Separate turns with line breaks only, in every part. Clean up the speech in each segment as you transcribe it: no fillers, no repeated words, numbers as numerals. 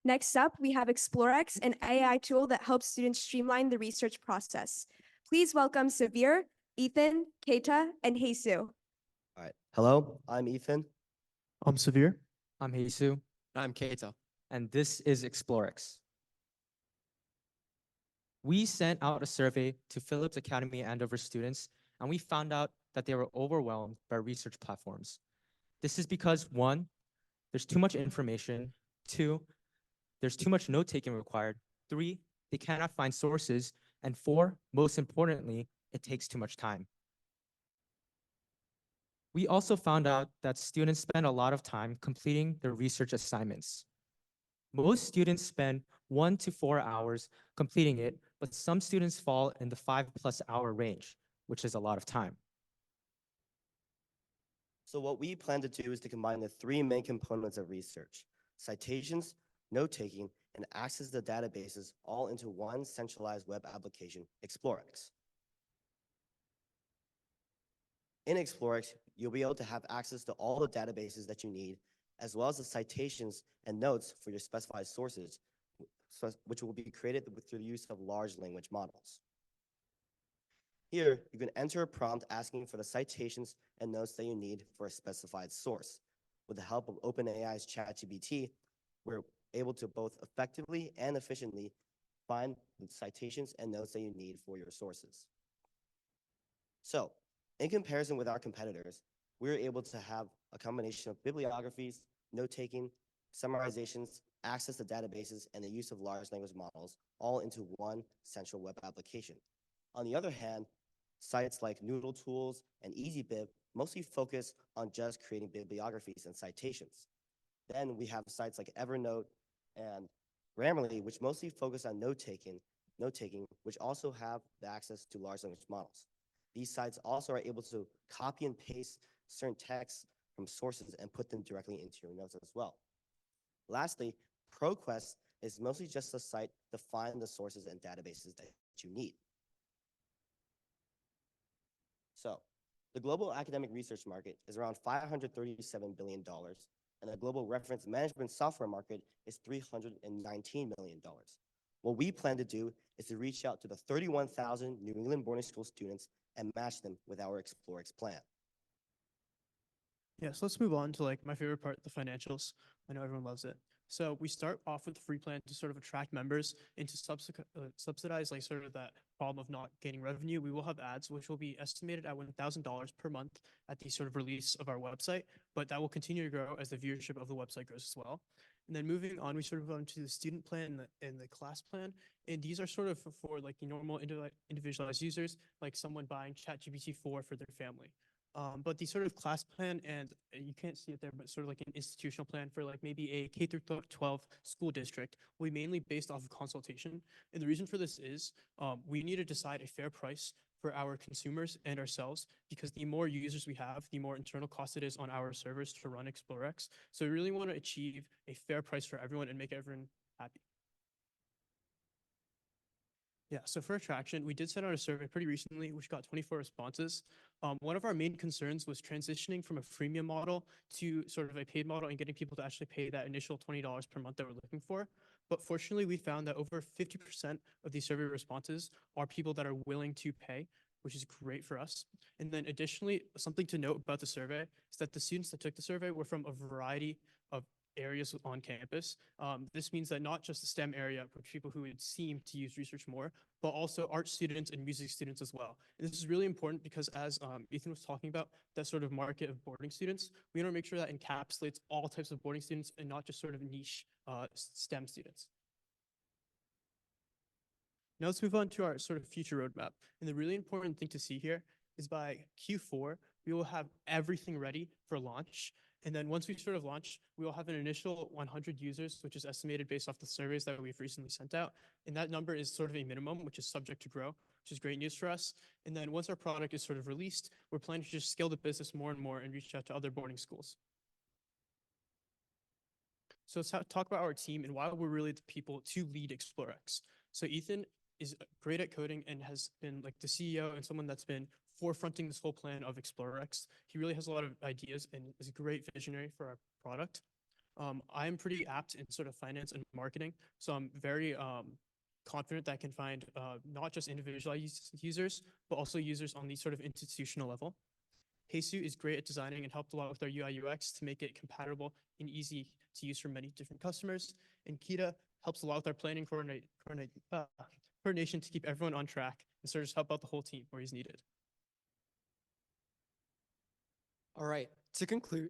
Next up, we have Explorex, an AI tool that helps students streamline the research process. Please welcome Suvir, Ethan, Keita, and Haesou.
All right. Hello, I'm Ethan.
I'm Suvir.
I'm Haesou.
I'm Keita.
And this is Explorex. We sent out a survey to Phillips Academy Andover students, and we found out that they were overwhelmed by research platforms. This is because 1, there's too much information. 2, there's too much note-taking required. 3, they cannot find sources. And 4, most importantly, it takes too much time. We also found out that students spend a lot of time completing their research assignments. Most students spend 1 to 4 hours completing it, but some students fall in the 5+ hour range, which is a lot of time.
So what we plan to do is to combine the 3 main components of research: citations, note-taking, and access to databases all into one centralized web application, Explorex. In Explorex, you'll be able to have access to all the databases that you need, as well as the citations and notes for your specified sources, which will be created through the use of large language models. Here, you can enter a prompt asking for the citations and notes that you need for a specified source. With the help of OpenAI's ChatGPT, we're able to both effectively and efficiently find the citations and notes that you need for your sources. So, in comparison with our competitors, we're able to have a combination of bibliographies, note-taking, summarizations, access to databases, and the use of large language models all into one central web application. On the other hand, sites like Noodle Tools and EasyBib mostly focus on just creating bibliographies and citations. Then we have sites like Evernote and Grammarly, which mostly focus on note-taking, which also have the access to large language models. These sites also are able to copy and paste certain texts from sources and put them directly into your notes as well. Lastly, ProQuest is mostly just a site to find the sources and databases that you need. So, the global academic research market is around $537 billion, and the global reference management software market is $319 million. What we plan to do is to reach out to the 31,000 New England boarding school students and match them with our Explorex plan.
Yeah, so let's move on to my favorite part, the financials. I know everyone loves it. So we start off with the free plan to sort of attract members and to subsidize sort of that problem of not gaining revenue. We will have ads, which will be estimated at $1,000 per month at the sort of release of our website, but that will continue to grow as the viewership of the website grows as well. And then moving on, we sort of go into the student plan and the class plan. And these are sort of for the normal individualized users, like someone buying ChatGPT 4 for their family. But the sort of class plan, and you can't see it there, but sort of an institutional plan for maybe a K through 12 school district will be mainly based off of consultation. And the reason for this is we need to decide a fair price for our consumers and ourselves, because the more users we have, the more internal cost it is on our servers to run Explorex. So we really want to achieve a fair price for everyone and make everyone happy. Yeah, so for attraction, we did send out a survey pretty recently, which got 24 responses. One of our main concerns was transitioning from a freemium model to sort of a paid model and getting people to actually pay that initial $20 per month that we're looking for. But fortunately, we found that over 50% of these survey responses are people that are willing to pay, which is great for us. And then additionally, something to note about the survey is that the students that took the survey were from a variety of areas on campus. This means that not just the STEM area, but people who would seem to use research more, but also art students and music students as well. And this is really important because as Ethan was talking about, that sort of market of boarding students, we want to make sure that encapsulates all types of boarding students and not just sort of niche STEM students. Now let's move on to our sort of future roadmap. And the really important thing to see here is by Q4, we will have everything ready for launch. And then once we sort of launch, we will have an initial 100 users, which is estimated based off the surveys that we've recently sent out. And that number is sort of a minimum, which is subject to grow, which is great news for us. And then once our product is sort of released, we're planning to just scale the business more and more and reach out to other boarding schools. So let's talk about our team and why we're really the people to lead Explorex. So Ethan is great at coding and has been the CEO and someone that's been forefronting this whole plan of Explorex. He really has a lot of ideas and is a great visionary for our product. I'm pretty apt in sort of finance and marketing, so I'm very confident that I can find not just individual users, but also users on the sort of institutional level. Haesou is great at designing and helped a lot with our UI UX to make it compatible and easy to use for many different customers. And Keita helps a lot with our planning coordination to keep everyone on track and sort of just help out the whole team where he's needed.
All right, to conclude,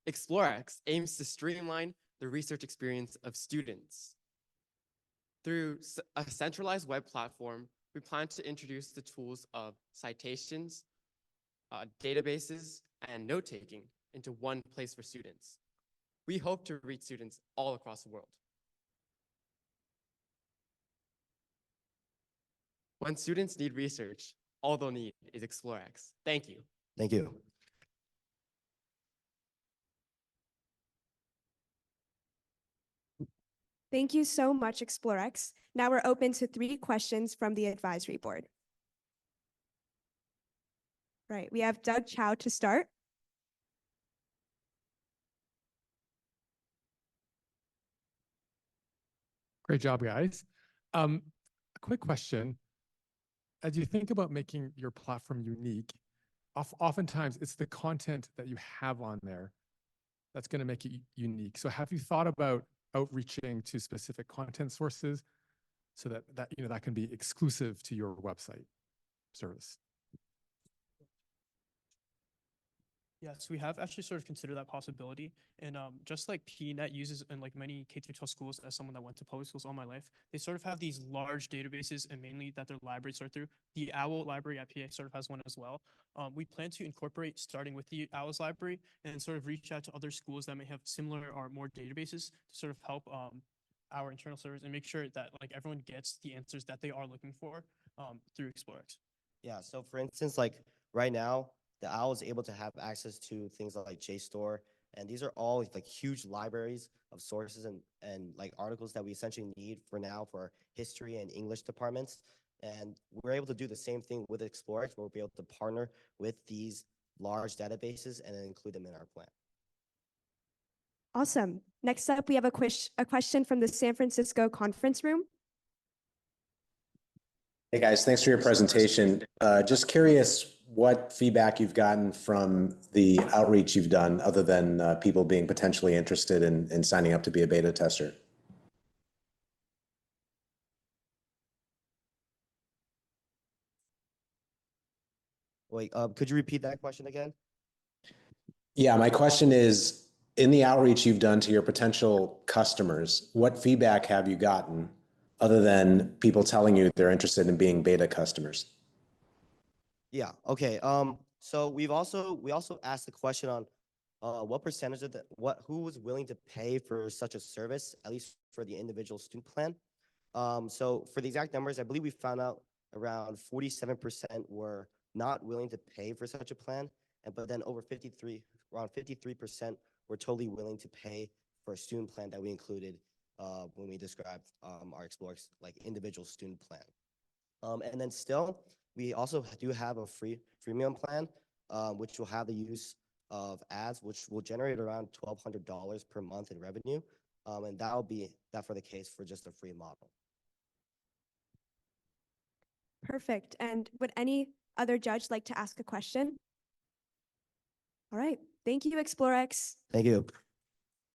Explorex aims to streamline the research experience of students. Through a centralized web platform, we plan to introduce the tools of citations, databases, and note-taking into one place for students. We hope to reach students all across the world. When students need research, all they'll need is Explorex. Thank you.
Thank you.
Thank you so much, Explorex. Now we're open to 3 questions from the advisory board. Right, we have Doug Chow to start.
Great job, guys. A quick question. As you think about making your platform unique, oftentimes it's the content that you have on there that's going to make it unique. So have you thought about outreaching to specific content sources so that can be exclusive to your website service?
Yes, we have actually sort of considered that possibility. And just like PNet uses in like many K-12 schools, as someone that went to public schools all my life, they sort of have these large databases and mainly that their libraries are through. The OWL library at PA sort of has one as well. We plan to incorporate starting with the OWL's library and sort of reach out to other schools that may have similar or more databases to sort of help our internal servers and make sure that like everyone gets the answers that they are looking for through Explorex.
Yeah, so for instance, like right now, the OWL is able to have access to things like JSTOR, and these are all like huge libraries of sources and like articles that we essentially need for now for our history and English departments. And we're able to do the same thing with Explorex, where we'll be able to partner with these large databases and then include them in our plan.
Awesome. Next up, we have a question from the San Francisco conference room.
Hey guys, thanks for your presentation. Just curious what feedback you've gotten from the outreach you've done other than people being potentially interested in signing up to be a beta tester.
Wait, could you repeat that question again?
Yeah, my question is, in the outreach you've done to your potential customers, what feedback have you gotten other than people telling you they're interested in being beta customers?
Yeah, okay. So we also asked the question on what percentage of who was willing to pay for such a service, at least for the individual student plan. So for the exact numbers, I believe we found out around 47% were not willing to pay for such a plan, but then around 53% were totally willing to pay for a student plan that we included when we described our Explorex like individual student plan. And then still, we also do have a freemium plan, which will have the use of ads, which will generate around $1,200 per month in revenue. And that will be that for the case for just a free model.
Perfect. And would any other judge like to ask a question? All right. Thank you, Explorex.
Thank you.